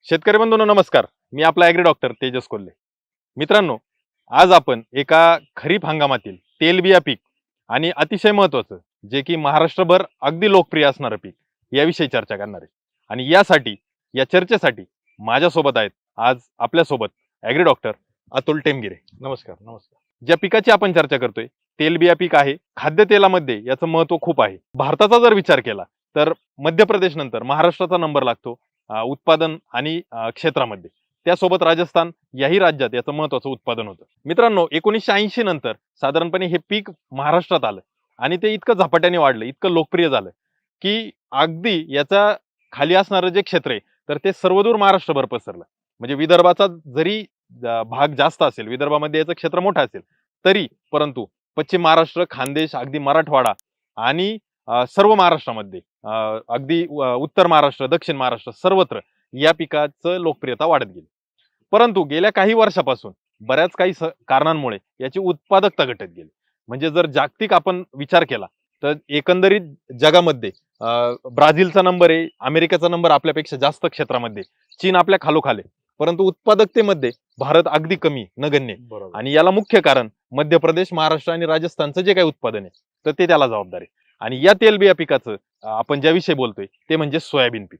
शेतकरी बंधूंनो नमस्कार. मी आपला ॲग्री डॉक्टर तेजस कोल्हे. मित्रांनो, आज आपण एका खरीप हंगामातील तेलबिया पीक आणि अतिशय महत्त्वाचं जे की महाराष्ट्रभर अगदी लोकप्रिय असणारं पीक याविषयी चर्चा करणार आहे. आणि या चर्चेसाठी माझ्यासोबत आहेत आज आपल्यासोबत ॲग्री डॉक्टर अतुल टेमगिरे. नमस्कार नमस्कार. ज्या पिकाची आपण चर्चा करतोय तेलबिया पीक आहे. खाद्यतेलामध्ये याचं महत्त्व खूप आहे. भारताचा जर विचार केला तर मध्य प्रदेश नंतर महाराष्ट्राचा नंबर लागतो उत्पादन आणि क्षेत्रामध्ये. त्यासोबत राजस्थान याही राज्यात याचं महत्त्वाचं उत्पादन होतं. मित्रांनो, 1980 नंतर साधारणपणे हे पीक महाराष्ट्रात आलं आणि ते इतकं झपाट्याने वाढलं, इतकं लोकप्रिय झालं की अगदी याचा खाली असणारं जे क्षेत्र आहे तर ते सर्वदूर महाराष्ट्रभर पसरलं. म्हणजे विदर्भाचा जरी भाग जास्त असेल, विदर्भामध्ये याचं क्षेत्र मोठं असेल तरी, परंतु पश्चिम महाराष्ट्र, खानदेश, अगदी मराठवाडा आणि सर्व महाराष्ट्रामध्ये अगदी उत्तर महाराष्ट्र, दक्षिण महाराष्ट्र सर्वत्र या पिकाचं लोकप्रियता वाढत गेली. परंतु गेल्या काही वर्षापासून बऱ्याच काही कारणांमुळे याची उत्पादकता घटत गेली. म्हणजे जर जागतिक आपण विचार केला तर एकंदरीत जगामध्ये ब्राझीलचा नंबर आहे, अमेरिकेचा नंबर आपल्यापेक्षा जास्त क्षेत्रामध्ये, चीन आपल्या खालोखाल आहे. परंतु उत्पादकतेमध्ये भारत अगदी कमी, नगण्य. बरोबर. आणि याला मुख्य कारण मध्य प्रदेश, महाराष्ट्र आणि राजस्थानचं जे काही उत्पादन आहे तर ते त्याला जबाबदार आहे. आणि या तेलबिया पिकाचं आपण ज्याविषयी बोलतोय ते म्हणजे सोयाबीन पीक.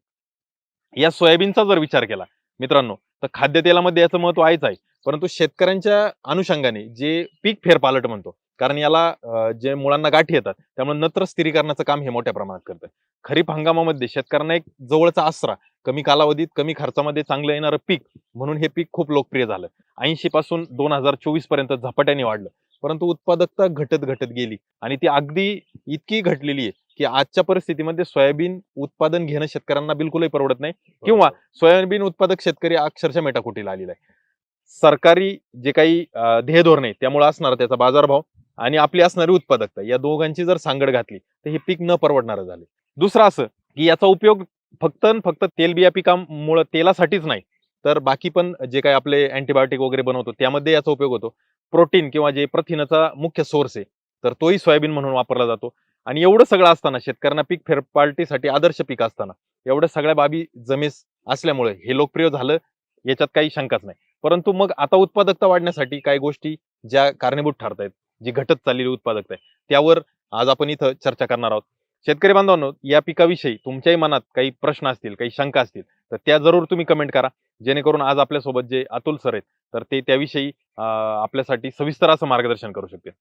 या सोयाबीनचा जर विचार केला मित्रांनो तर खाद्यतेलामध्ये याचं महत्व आहेच आहे. परंतु शेतकऱ्यांच्या अनुषंगाने जे पीक फेरपालट म्हणतो, कारण याला जे मुळांना गाठी येतात त्यामुळे नत्र स्थिरीकरणाचं काम हे मोठ्या प्रमाणात करतं. खरीप हंगामामध्ये शेतकऱ्यांना एक जवळचा आसरा, कमी कालावधीत कमी खर्चामध्ये चांगलं येणारं पीक म्हणून हे पीक खूप लोकप्रिय झालं. 80 पासून 2024 पर्यंत झपाट्याने वाढलं. परंतु उत्पादकता घटत घटत गेली आणि ती अगदी इतकी घटलेली आहे की आजच्या परिस्थितीमध्ये सोयाबीन उत्पादन घेणं शेतकऱ्यांना बिलकुलही परवडत नाही किंवा सोयाबीन उत्पादक शेतकरी अक्षरशः मेटाकुटीला आलेला आहे. सरकारी जे काही ध्येय धोरण आहे त्यामुळे असणारा त्याचा बाजारभाव आणि आपली असणारी उत्पादकता या दोघांची जर सांगड घातली तर हे पीक न परवडणारं झाले. दुसरं असं की याचा उपयोग फक्त तेलबिया पिकामुळे तेलासाठीच नाही तर बाकी पण जे काही आपले अँटीबायोटिक वगैरे बनवतो त्यामध्ये याचा उपयोग होतो. प्रोटीन किंवा जे प्रथिनाचा मुख्य सोर्स आहे तर तोही सोयाबीन म्हणून वापरला जातो. आणि एवढं सगळं असताना शेतकऱ्यांना पीक फेरपालटीसाठी आदर्श पीक असताना एवढ्या सगळ्या बाबी जमेस असल्यामुळे हे लोकप्रिय झालं, याच्यात काही शंकाच नाही. परंतु मग आता उत्पादकता वाढण्यासाठी काही गोष्टी ज्या कारणीभूत ठरतायत, जी घटत चाललेली उत्पादकता आहे त्यावर आज आपण इथं चर्चा करणार आहोत. शेतकरी बांधवांनो, या पिकाविषयी तुमच्याही मनात काही प्रश्न असतील, काही शंका असतील तर त्या जरूर तुम्ही कमेंट करा, जेणेकरून आज आपल्यासोबत जे अतुल सर आहेत तर ते त्याविषयी आपल्यासाठी सविस्तर असं मार्गदर्शन करू शकतील.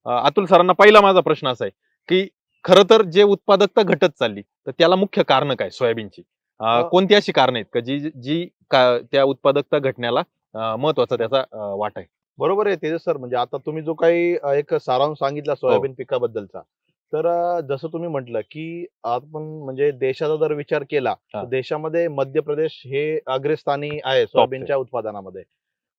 अतुल सरांना पहिला माझा प्रश्न असा आहे की खरं तर जे उत्पादकता घटत चालली तर त्याला मुख्य कारण काय सोयाबीनची? कोणती अशी कारण आहेत का जी जी त्या उत्पादकता घटण्याला महत्वाचा त्याचा वाटा आहे? बरोबर आहे तेजस सर. म्हणजे आता तुम्ही जो काही एक सारांश सांगितला सोयाबीन पिकाबद्दलचा, तर जसं तुम्ही म्हटलं की आपण म्हणजे देशाचा जर विचार केला तर देशामध्ये मध्य प्रदेश हे अग्रस्थानी आहे सोयाबीनच्या उत्पादनामध्ये.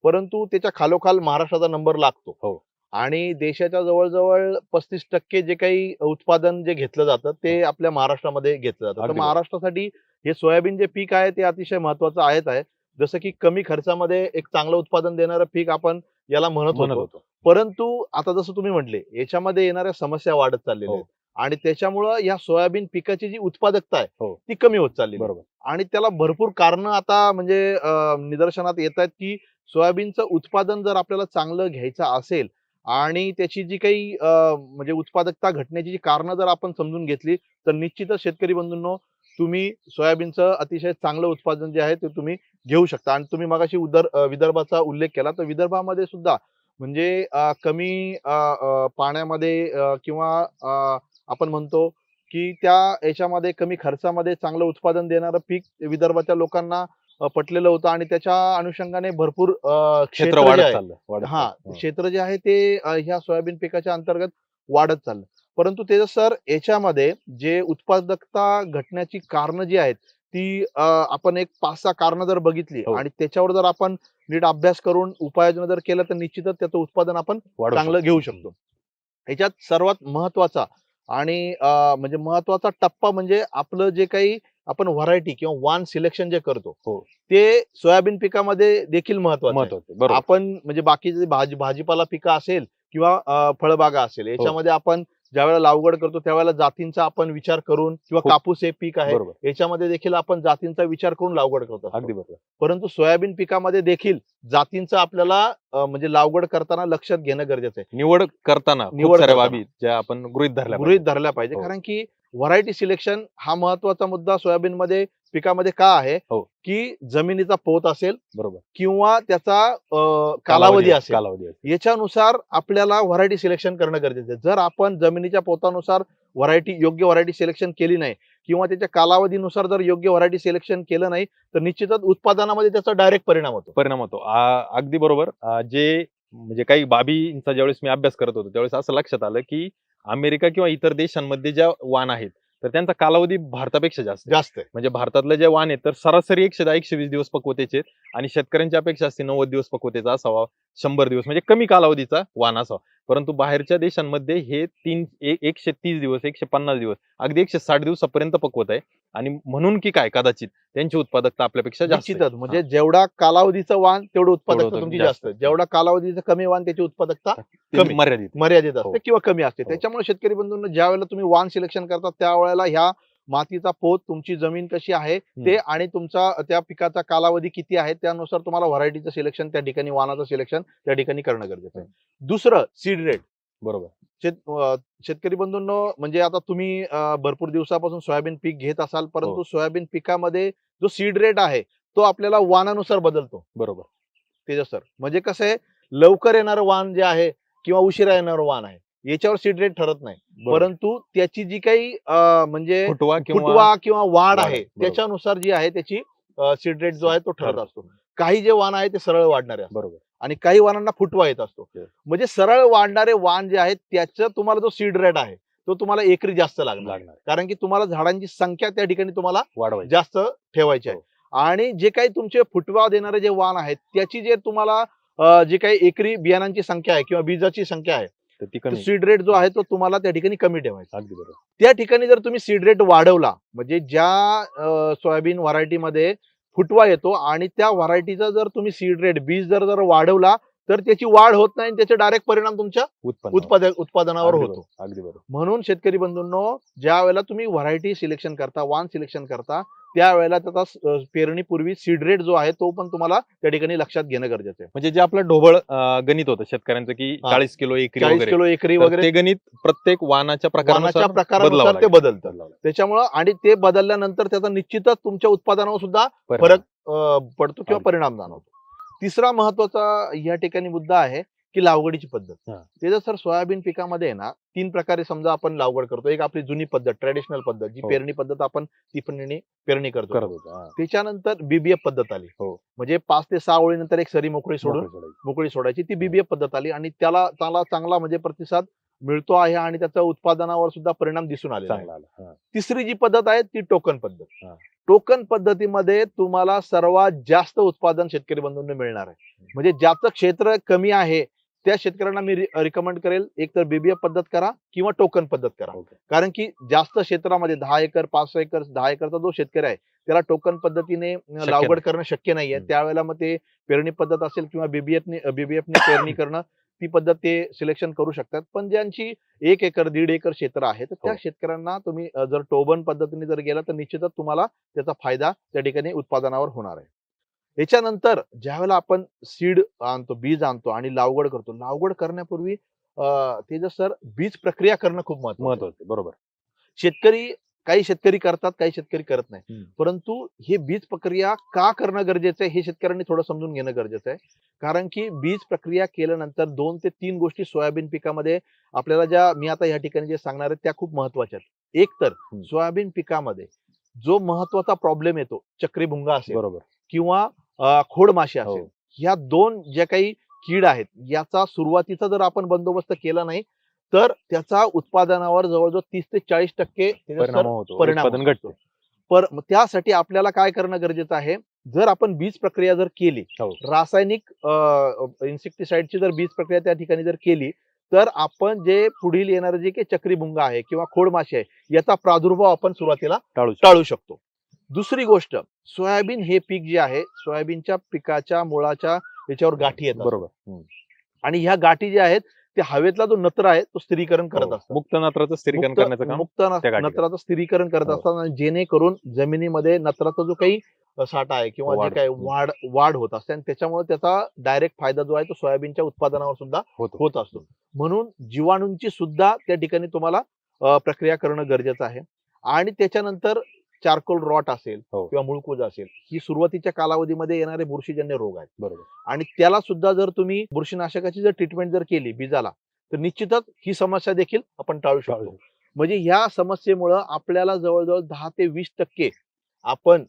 परंतु त्याच्या खालोखाल महाराष्ट्राचा नंबर लागतो. हो. आणि देशाच्या जवळजवळ 35% जे काही उत्पादन जे घेतलं जातं ते आपल्या महाराष्ट्रामध्ये घेतलं जातं. तर अगदी महाराष्ट्रासाठी हे सोयाबीन जे पीक आहे ते अतिशय महत्वाचं आहेच आहे. जसं की कमी खर्चामध्ये एक चांगलं उत्पादन देणारं पीक आपण याला म्हणत होतो. परंतु आता जसं तुम्ही म्हटले याच्यामध्ये येणाऱ्या समस्या वाढत चाललेल्या आहेत आणि त्याच्यामुळं या सोयाबीन पिकाची जी उत्पादकता आहे ती कमी होत चालली. बरोबर. आणि त्याला भरपूर कारणं आता म्हणजे निदर्शनात येत आहेत की सोयाबीनचं उत्पादन जर आपल्याला चांगलं घ्यायचं असेल आणि त्याची जी काही म्हणजे उत्पादकता घटण्याची जी कारणं जर आपण समजून घेतली तर निश्चितच शेतकरी बंधूंनो तुम्ही सोयाबीनचं अतिशय चांगलं उत्पादन जे आहे ते तुम्ही घेऊ शकता. आणि तुम्ही मगाशी विदर्भाचा उल्लेख केला तर विदर्भामध्ये सुद्धा म्हणजे कमी पाण्यामध्ये किंवा आपण म्हणतो की त्या याच्यामध्ये कमी खर्चामध्ये चांगलं उत्पादन देणारं पीक विदर्भाच्या लोकांना पटलेलं होतं आणि त्याच्या अनुषंगाने भरपूर क्षेत्र जे वाढत आहे चाललं. क्षेत्र जे आहे ते ह्या सोयाबीन पिकाच्या अंतर्गत वाढत चाललं. परंतु तेजस सर याच्यामध्ये जे उत्पादकता घटण्याची कारणं जी आहेत ती आपण एक 5-6 कारणं जर बघितली आणि त्याच्यावर जर आपण नीट अभ्यास करून उपाययोजना जर केल्या तर निश्चितच त्याचं उत्पादन आपण चांगलं घेऊ शकतो. ह्याच्यात सर्वात महत्वाचा आणि म्हणजे महत्वाचा टप्पा म्हणजे आपलं जे काही आपण व्हरायटी किंवा वाण सिलेक्शन जे करतो ते सोयाबीन पिकामध्ये देखील महत्वाचं आहे. आपण म्हणजे बाकीचे भाजीपाला पिकं असेल किंवा फळबागा असेल याच्यामध्ये आपण ज्यावेळेला लागवड करतो त्यावेळेला जातींचा आपण विचार करून, किंवा खूप- कापूस हे पीक आहे बरोबर, याच्यामध्ये देखील आपण जातींचा विचार करून लागवड करतो. अगदी बरोबर. परंतु सोयाबीन पिकामध्ये देखील जातींचं आपल्याला म्हणजे लागवड करताना लक्षात घेणं गरजेचं आहे. निवड करताना खूप निवड साऱ्या करताना. बाबी ज्या आपण गृहीत धरल्या गृहीत पाहिजेत. धरल्या पाहिजे, हो. कारण की व्हरायटी सिलेक्शन हा महत्वाचा मुद्दा सोयाबीन मध्ये पिकामध्ये का आहे, हो. की जमिनीचा पोत असेल बरोबर, किंवा त्याचा कालावधी असेल, कालावधी असेल. याच्यानुसार आपल्याला व्हरायटी सिलेक्शन करणं गरजेचं आहे. जर आपण जमिनीच्या पोतानुसार योग्य व्हरायटी सिलेक्शन केली नाही, किंवा त्याच्या कालावधीनुसार जर योग्य व्हरायटी सिलेक्शन केलं नाही, तर निश्चितच उत्पादनामध्ये त्याचा डायरेक्ट परिणाम होतो. परिणाम होतो. अगदी बरोबर. जे म्हणजे काही बाबींचा ज्यावेळेस मी अभ्यास करत होतो त्यावेळेस असं लक्षात आलं की अमेरिका किंवा इतर देशांमध्ये ज्या वाण आहेत तर त्यांचा कालावधी भारतापेक्षा जास्त आहे. जास्त आहे. म्हणजे भारतातले जे वाण आहेत तर सरासरी 110-120 दिवस पक्वतेचे आहेत आणि शेतकऱ्यांची अपेक्षा असते 90 दिवस पक्वतेचा असावा, 100 दिवस, म्हणजे कमी कालावधीचा वाण असावा. परंतु बाहेरच्या देशांमध्ये हे 130 दिवस, 150 दिवस, अगदी 160 दिवसापर्यंत पक्वत आहे. आणि म्हणून की काय कदाचित त्यांची उत्पादकता आपल्यापेक्षा जास्त आहे. निश्चितच, म्हणजे जेवढा कालावधीचं वाण तेवढं उत्पादकता तेवढं तुमची जास्त जास्त. आहे. जेवढा कालावधीचं कमी वाण त्याची उत्पादकता ते कमी. मर्यादित आहे. मर्यादित असते हो. किंवा कमी असते. हो. त्याच्यामुळे शेतकरी बंधूंना ज्या वेळेला तुम्ही वाण सिलेक्शन करता त्यावेळेला ह्या मातीचा पोत, तुमची जमीन कशी आहे ते, आणि तुमचा त्या पिकाचा कालावधी किती आहे त्यानुसार तुम्हाला व्हरायटीचं सिलेक्शन त्या ठिकाणी, वाणाचं सिलेक्शन त्या ठिकाणी करणं गरजेचं आहे. दुसरं, सीड रेट. बरोबर. शेतकरी बंधूंनो, म्हणजे आता तुम्ही भरपूर दिवसापासून सोयाबीन पीक घेत असाल, परंतु सोयाबीन पिकामध्ये जो सीड रेट आहे तो आपल्याला वाणानुसार बदलतो. बरोबर. तेजस सर, म्हणजे कसं आहे, लवकर येणारं वाण जे आहे किंवा उशिरा येणारं वाण आहे याच्यावर सीड रेट ठरत नाही, बरोबर. परंतु त्याची जी काही म्हणजे फुटवा फुटवा किंवा वाढ वाढ आहे आहे. बरोबर. त्याच्यानुसार जी आहे त्याची सीड रेट जो आहे तो ठरत ठरतो. असतो. काही जे वाण आहे ते सरळ वाढणारे असतात बरोबर. आणि काही वाणांना फुटवा येत असतो. Yes. म्हणजे सरळ वाढणारे वाण जे आहेत त्याचा तुम्हाला जो सीड रेट आहे तो तुम्हाला एकरी जास्त लागणार, कारण की तुम्हाला झाडांची संख्या त्या ठिकाणी तुम्हाला वाढवायची. जास्त ठेवायची आहे. हो. आणि जे काही तुमचे फुटवा देणारे जे वाण आहेत त्याची जे तुम्हाला जी काही एकरी बियाणांची संख्या आहे किंवा बीजाची संख्या आहे, तर ती कमी. सीड रेट जो आहे तो तुम्हाला त्या ठिकाणी कमी ठेवायचा. अगदी बरोबर. त्या ठिकाणी जर तुम्ही सीड रेट वाढवला, म्हणजे ज्या सोयाबीन व्हरायटीमध्ये फुटवा येतो आणि त्या व्हरायटीचा जर तुम्ही सीड रेट, बीज जर वाढवला, तर त्याची वाढ होत नाही आणि त्याचे डायरेक्ट परिणाम तुमच्या उत्पादनावर अगदी होतो. बरोबर. अगदी बरोबर. म्हणून शेतकरी बंधूंनो, ज्या वेळेला तुम्ही व्हरायटी सिलेक्शन करता, वाण सिलेक्शन करता, त्यावेळेला त्याचा पेरणीपूर्वी सीड रेट जो आहे तो पण तुम्हाला त्या ठिकाणी लक्षात घेणं गरजेचं आहे. म्हणजे जे आपलं ढोबळ गणित होतं शेतकऱ्यांचं की 40 किलो एकरी 40 वगैरे, किलो एकरी तर वगैरे ते गणित प्रत्येक वाणाच्या वाणाच्या प्रकारानुसार बदलावं ते लागेल. बदलतं. त्याच्यामुळं, आणि ते बदलल्यानंतर त्याचा निश्चितच तुमच्या उत्पादनावर सुद्धा परिणाम. फरक पडतो किंवा परिणाम जाणवतो. तिसरा महत्वाचा या ठिकाणी मुद्दा आहे की लागवडीची पद्धत. हा. ते जर सोयाबीन पिकामध्ये आहे ना, 3 प्रकारे समजा आपण लागवड करतो. एक आपली जुनी पद्धत, ट्रॅडिशनल पद्धत, जी हो. पेरणी पद्धत आपण टिपणीने पेरणी करत करतो. होतो. हा. त्याच्यानंतर बीबीएफ पद्धत आली. हो. म्हणजे 5 ते 6 ओळीनंतर एक सरी मोकळी मोकळी सोडायची. मोकळी सोडायची, ती बीबीएफ पद्धत आली आणि त्याला चांगला म्हणजे प्रतिसाद मिळतो आहे आणि त्याचा उत्पादनावर सुद्धा परिणाम दिसून आलेला आहे. चांगला आला. हा. तिसरी जी पद्धत आहे ती टोकन पद्धत. हा. टोकन पद्धतीमध्ये तुम्हाला सर्वात जास्त उत्पादन शेतकरी बंधूंना मिळणार आहे. म्हणजे ज्याचं क्षेत्र कमी आहे त्या शेतकऱ्यांना मी रिकमेंड करेल, एक तर बीबीएफ पद्धत करा किंवा टोकन पद्धत करा. ओके. कारण की जास्त क्षेत्रामध्ये 10 एकर, 5 एकर, 10 एकरचा जो शेतकरी आहे त्याला टोकन पद्धतीने लागवड नाही. करणं शक्य नाहीये. हम्म. त्यावेळेला मग ते पेरणी पद्धत असेल किंवा बीबीएफने पेरणी करणं, ती पद्धत ते सिलेक्शन करू शकतात. पण ज्यांची 1 एकर, 1.5 एकर क्षेत्र आहे तर त्या हो. शेतकऱ्यांना तुम्ही जर टोबन पद्धतीने जर गेला तर निश्चितच तुम्हाला त्याचा फायदा त्या ठिकाणी उत्पादनावर होणार आहे. याच्यानंतर ज्यावेळेला आपण सीड आणतो, बीज आणतो आणि लागवड करतो, लागवड करण्यापूर्वी तेजस सर, बीज प्रक्रिया करणं खूप महत्त्वाचं. महत्वाचं. बरोबर. काही शेतकरी करतात, काही शेतकरी करत नाही. हम्म. परंतु हे बीज प्रक्रिया का करणं गरजेचं आहे हे शेतकऱ्यांनी थोडं समजून घेणं गरजेचं आहे. कारण की बीज प्रक्रिया केल्यानंतर 2 ते 3 गोष्टी सोयाबीन पिकामध्ये आपल्याला, ज्या मी आता या ठिकाणी जे सांगणार आहे त्या खूप महत्वाच्या आहेत. एक तर सोयाबीन पिकामध्ये जो महत्वाचा प्रॉब्लेम येतो, चक्री भुंगा असेल बरोबर. किंवा खोड माशी हो. असेल, ह्या 2 ज्या काही कीड आहेत याचा सुरुवातीचा जर आपण बंदोबस्त केला नाही तर त्याचा उत्पादनावर जवळजवळ 30 ते 40% परिणाम होतो. परिणाम उत्पादन होतो. मग त्यासाठी आपल्याला काय करणं गरजेचं आहे, जर आपण बीज प्रक्रिया जर केली, हो. रासायनिक इन्सेक्टिसाइडची जर बीज प्रक्रिया त्या ठिकाणी जर केली, तर आपण जे पुढील येणारे जे काही चक्रीभुंगा आहे किंवा खोडमाशी आहे याचा प्रादुर्भाव आपण सुरुवातीला टाळू शकतो. दुसरी गोष्ट, सोयाबीन हे पीक जे आहे, सोयाबीनच्या पिकाच्या मुळाच्या याच्यावर गाठी येतात. बरोबर. आणि ह्या गाठी ज्या आहेत ते हवेतला जो नत्र आहे तो स्थिरीकरण करत हो. असतात. मुक्त नत्राचं स्थिरीकरण करण्याचं काम मुक्त त्या गाठी नत्राचं स्थिरीकरण करत हो. असतात आणि जेणेकरून जमिनीमध्ये नत्राचा जो काही साठा आहे किंवा जे वाढ. काही वाढ होत असते आणि त्याच्यामुळे त्याचा डायरेक्ट फायदा जो आहे तो सोयाबीनच्या उत्पादनावर सुद्धा होतो. होत असतो. म्हणून जीवाणूंची सुद्धा त्या ठिकाणी तुम्हाला प्रक्रिया करणं गरजेचं आहे. आणि त्याच्यानंतर चारकोल रॉट असेल हो. किंवा मुळकुज असेल, ही सुरुवातीच्या कालावधीमध्ये येणारे बुरशीजन्य रोग आहेत. बरोबर. आणि त्याला सुद्धा जर तुम्ही बुरशीनाशकाची जर ट्रीटमेंट जर केली बीजाला, तर निश्चितच ही समस्या देखील आपण टाळू शकतो. म्हणजे ह्या समस्येमुळं आपल्याला जवळजवळ 10 ते 20% आपण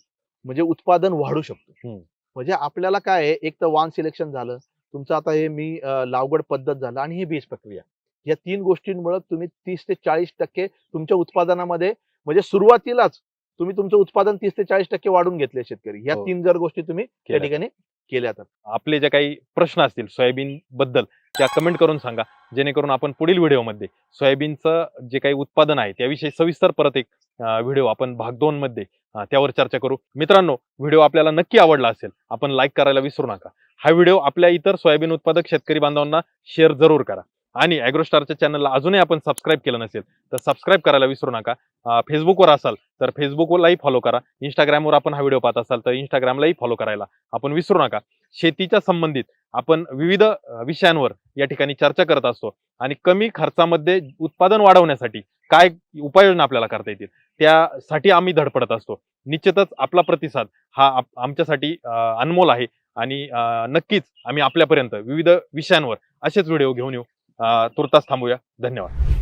म्हणजे उत्पादन वाढू शकतो. हम्म. म्हणजे आपल्याला काय आहे, एक तर वाण सिलेक्शन झालं, तुमचं आता हे मी लागवड पद्धत झालं आणि ही बीज प्रक्रिया. या 3 गोष्टींमुळे तुम्ही 30 ते 40% तुमच्या उत्पादनामध्ये म्हणजे सुरुवातीलाच तुम्ही तुमचं उत्पादन 30 ते 40% वाढून घेतले शेतकरी. ह्या हो. 3 जर गोष्टी तुम्ही त्या केल्या. ठिकाणी केल्या तर. आपले जे काही प्रश्न असतील सोयाबीन बद्दल त्या कमेंट करून सांगा, जेणेकरून आपण पुढील व्हिडिओमध्ये सोयाबीनचं जे काही उत्पादन आहे त्याविषयी सविस्तर परत एक व्हिडिओ आपण भाग 2 मध्ये त्यावर चर्चा करू. मित्रांनो, व्हिडिओ आपल्याला नक्की आवडला असेल, आपण लाईक करायला विसरू नका. हा व्हिडिओ आपल्या इतर सोयाबीन उत्पादक शेतकरी बांधवांना शेअर जरूर करा आणि ॲग्रोस्टारच्या चॅनलला अजूनही आपण सबस्क्राईब केलं नसेल तर सबस्क्राईब करायला विसरू नका. फेसबुकवर असाल तर फेसबुकवरही फॉलो करा. इंस्टाग्रामवर आपण हा व्हिडिओ पाहत असाल तर इंस्टाग्रामलाही फॉलो करायला आपण विसरू नका. शेतीच्या संबंधित आपण विविध विषयांवर या ठिकाणी चर्चा करत असतो आणि कमी खर्चामध्ये उत्पादन वाढवण्यासाठी काय उपाययोजना आपल्याला करता येतील त्यासाठी आम्ही धडपडत असतो. निश्चितच आपला प्रतिसाद हा आमच्यासाठी अनमोल आहे आणि नक्कीच आम्ही आपल्यापर्यंत विविध विषयांवर असेच व्हिडिओ घेऊन येऊ. तुर्तास थांबूया. धन्यवाद.